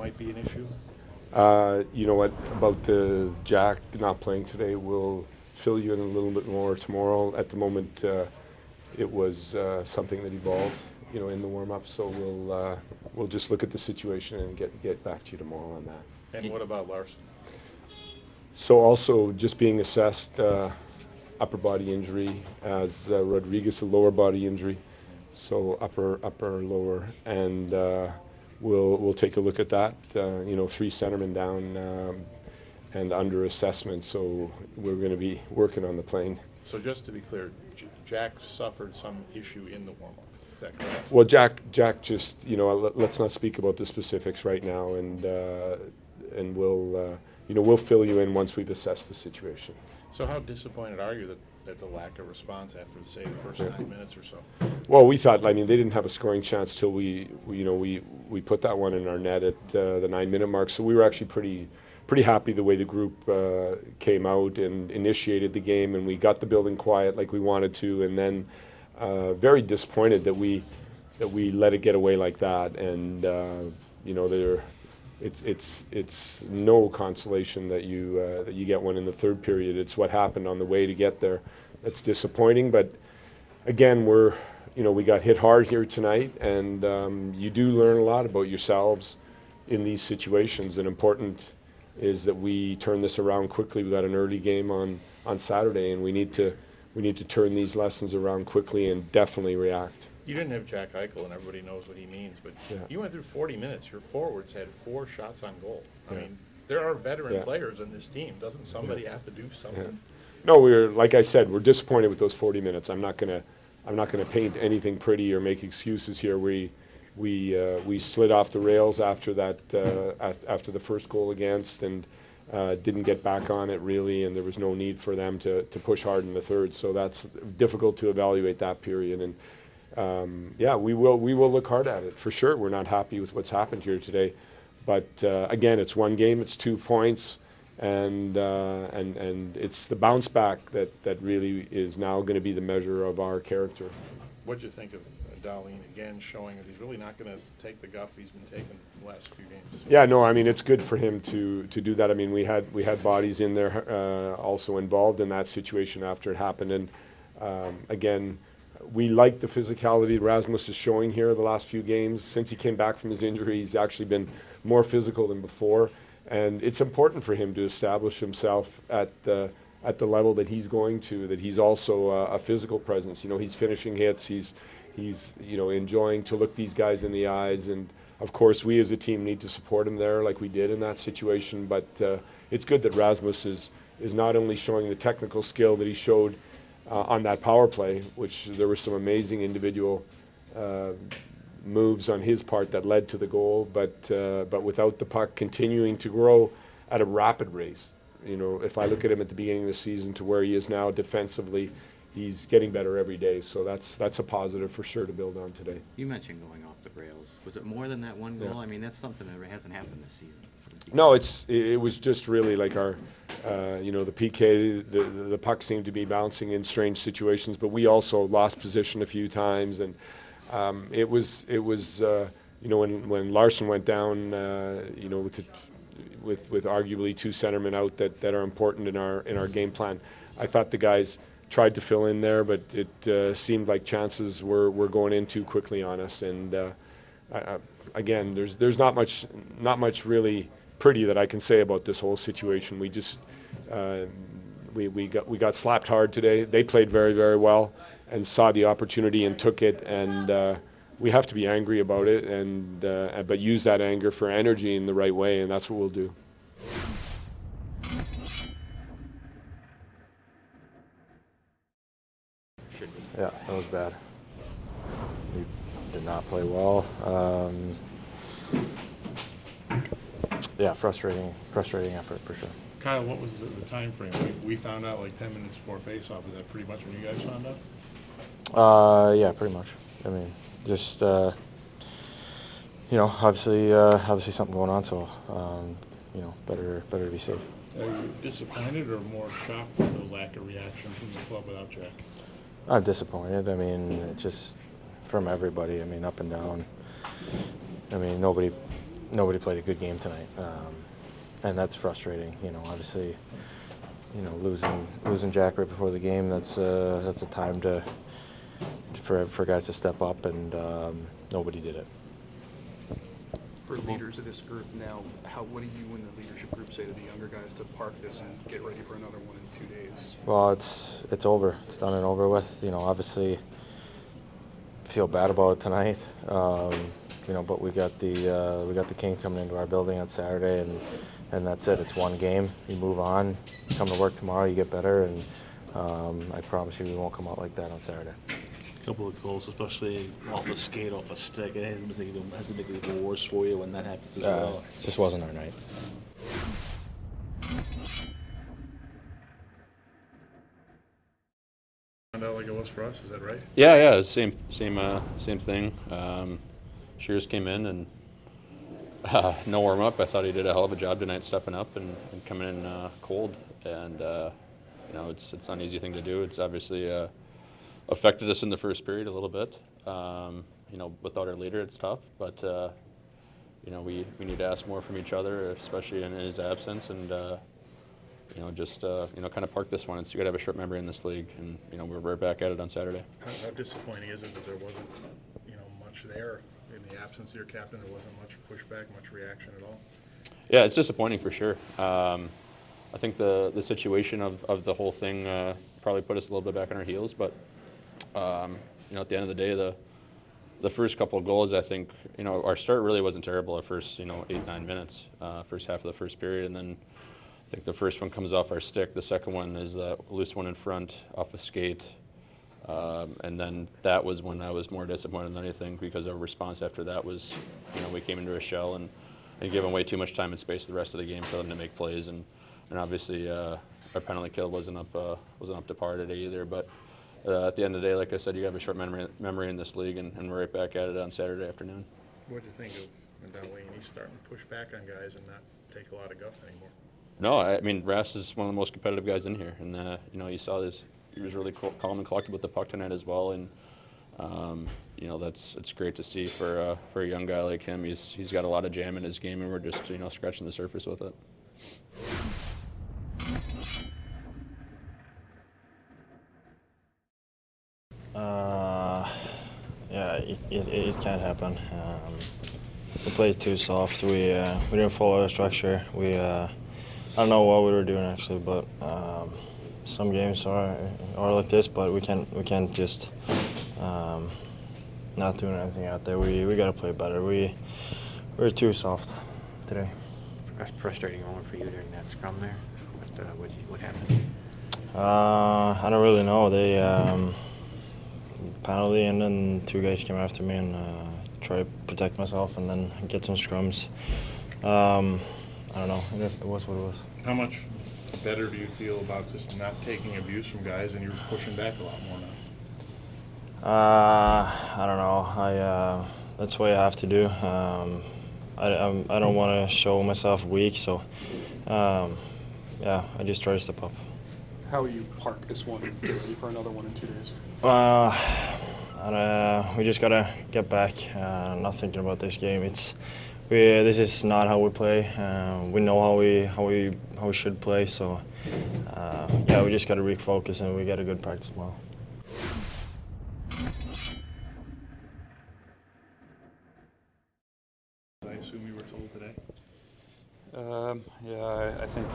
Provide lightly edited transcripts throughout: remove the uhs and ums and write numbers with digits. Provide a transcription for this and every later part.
might be an issue? You know what, about the Jack not playing today, we'll fill you in a little bit more tomorrow. At the moment, it was something that evolved, in the warm-up. So we'll just look at the situation and get back to you tomorrow on that. And what about Larson? So also just being assessed, upper body injury, as Rodriguez a lower body injury, so upper lower, and we'll take a look at that. 3 centermen down and under assessment, so we're going to be working on the plane. So just to be clear, Jack suffered some issue in the warm-up. Is that correct? Well, Jack just, let's not speak about the specifics right now, and we'll fill you in once we've assessed the situation. So how disappointed are you at the lack of response after, say, the first 9 minutes or so? Well, we thought, they didn't have a scoring chance till we put that one in our net at the 9-minute mark. So we were actually pretty happy the way the group came out and initiated the game, and we got the building quiet like we wanted to, and then very disappointed that we let it get away like that. And it's no consolation that you get one in the third period. It's what happened on the way to get there that's disappointing. But again, we got hit hard here tonight, and you do learn a lot about yourselves in these situations. And important is that we turn this around quickly. We got an early game on Saturday, and we need to turn these lessons around quickly and definitely react. You didn't have Jack Eichel, and everybody knows what he means, but you went through 40 minutes. Your forwards had 4 shots on goal. I mean, there are veteran players in this team. Doesn't somebody have to do something? Yeah. No, like I said, we're disappointed with those 40 minutes. I'm not gonna paint anything pretty or make excuses here. We slid off the rails after that, after the first goal against, and didn't get back on it really, and there was no need for them to push hard in the third. So that's difficult to evaluate that period. And we will look hard at it for sure. We're not happy with what's happened here today, but again, it's one game, it's 2 points, and it's the bounce back that really is now going to be the measure of our character. What'd you think of Dahlin again, showing that he's really not going to take the guff he's been taking the last few games? Yeah, no, it's good for him to do that. We had bodies in there also involved in that situation after it happened, and again, we like the physicality Rasmus is showing here the last few games. Since he came back from his injury, he's actually been more physical than before, and it's important for him to establish himself at the level that he's going to, that he's also a physical presence. He's finishing hits, he's enjoying to look these guys in the eyes, and of course we as a team need to support him there like we did in that situation. But it's good that Rasmus is not only showing the technical skill that he showed on that power play, which there were some amazing individual moves on his part that led to the goal, but without the puck continuing to grow at a rapid rate. If I look at him at the beginning of the season to where he is now defensively, he's getting better every day. So that's a positive for sure to build on today. You mentioned going off the rails. Was it more than that one goal? Yeah. That's something that hasn't happened this season. No, it was just really like our, the PK, the puck seemed to be bouncing in strange situations, but we also lost position a few times, and it was when Larson went down, with arguably 2 centermen out that are important in our game plan. I thought the guys tried to fill in there, but it seemed like chances were going in too quickly on us, and again, there's not much really pretty that I can say about this whole situation. We just we got slapped hard today. They played very, very well and saw the opportunity and took it, and we have to be angry about it, and but use that anger for energy in the right way, and that's what we'll do. Yeah, that was bad. We did not play well. Frustrating effort for sure. Kyle, what was the time frame? We found out like 10 minutes before face-off. Is that pretty much when you guys found out? Yeah, pretty much. Just obviously something going on. So better to be safe. Are you disappointed or more shocked with the lack of reaction from the club without Jack? I'm disappointed. Just from everybody. Up and down. Nobody nobody played a good game tonight, and that's frustrating. Obviously, losing Jack right before the game. That's a time for guys to step up, and nobody did it. For leaders of this group now, what do you and the leadership group say to the younger guys to park this and get ready for another one in 2 days? Well, it's over. It's done and over with. Obviously, feel bad about it tonight. But we got the Kings coming into our building on Saturday, and that's it. It's one game. You move on. You come to work tomorrow. You get better, and I promise you, we won't come out like that on Saturday. Couple of goals, especially off a skate, off a stick. It has to make it even worse for you when that happens as well. It just wasn't our night. Found out like it was for us, is that right? Yeah, same thing. Shears came in and no warm up. I thought he did a hell of a job tonight, stepping up and coming in cold. And it's not an easy thing to do. It's obviously affected us in the first period a little bit. Without our leader, it's tough. But we need to ask more from each other, especially in his absence, and kind of park this one. You got to have a short memory in this league, and we're right back at it on Saturday. How disappointing is it that there wasn't much there in the absence of your captain? There wasn't much pushback, much reaction at all. Yeah, it's disappointing for sure. I think the situation of the whole thing probably put us a little bit back on our heels, but at the end of the day, the first couple of goals, I think, our start really wasn't terrible at first, 8-9 minutes, first half of the first period, and then I think the first one comes off our stick. The second one is the loose one in front off a skate, and then that was when I was more disappointed than anything, because our response after that was, we came into a shell and gave them way too much time and space the rest of the game for them to make plays, and obviously our penalty kill wasn't up to par today either, but. At the end of the day, like I said, you have a short memory in this league, and we're right back at it on Saturday afternoon. What do you think of Dahlin? He's starting to push back on guys and not take a lot of guff anymore. No, I mean, Ras is one of the most competitive guys in here, and you saw this. He was really calm and collected with the puck tonight as well, and it's great to see for a young guy like him. He's got a lot of jam in his game, and we're just scratching the surface with it. It can't happen. We played too soft. We didn't follow our structure. I don't know what we were doing actually, but some games are like this. But we can't just not doing anything out there. We got to play better. We're too soft today. Frustrating moment for you during that scrum there. What happened? I don't really know. They penalty, and then two guys came after me and tried to protect myself and then get some scrums. I don't know. It was what it was. How much better do you feel about just not taking abuse from guys and you're pushing back a lot more now? I don't know. That's what I have to do. I don't want to show myself weak, so I just try to step up. How will you park this one and get ready for another one in 2 days? We just gotta get back. Not thinking about this game. This is not how we play. We know how we should play. So we just gotta refocus, and we get a good practice tomorrow. I assume you were told today. I think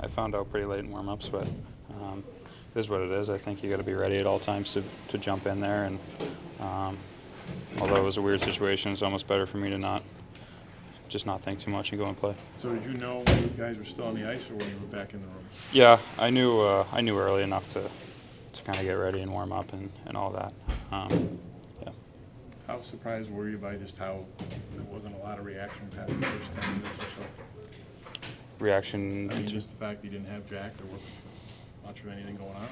I found out pretty late in warm-ups, but it is what it is. I think you got to be ready at all times to jump in there. And although it was a weird situation, it's almost better for me to not think too much and go and play. So did you know when you guys were still on the ice or when you were back in the room? Yeah, I knew early enough to kind of get ready and warm up and all that. How surprised were you by just how there wasn't a lot of reaction past the first 10 minutes or so? Reaction? I mean, just the fact you didn't have Jack, there wasn't much of anything going on up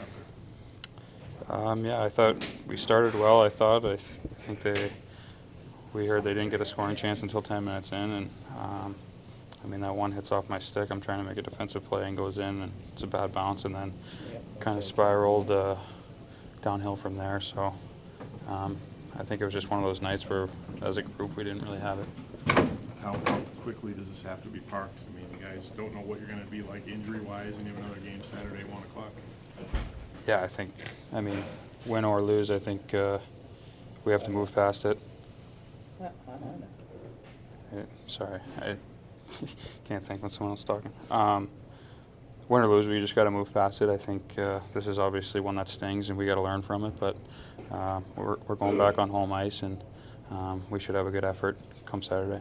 there. I thought we started well. I think we heard they didn't get a scoring chance until 10 minutes in, and that one hits off my stick. I'm trying to make a defensive play and goes in, and it's a bad bounce, and then kind of spiraled downhill from there. So I think it was just one of those nights where, as a group, we didn't really have it. How quickly does this have to be parked? I mean, you guys don't know what you're going to be like injury-wise, and you have another game Saturday, 1 o'clock. Yeah, I mean, win or lose, I think we have to move past it. Sorry, I can't think when someone else is talking. Win or lose, we just got to move past it. I think this is obviously one that stings, and we got to learn from it. But we're going back on home ice, and we should have a good effort come Saturday.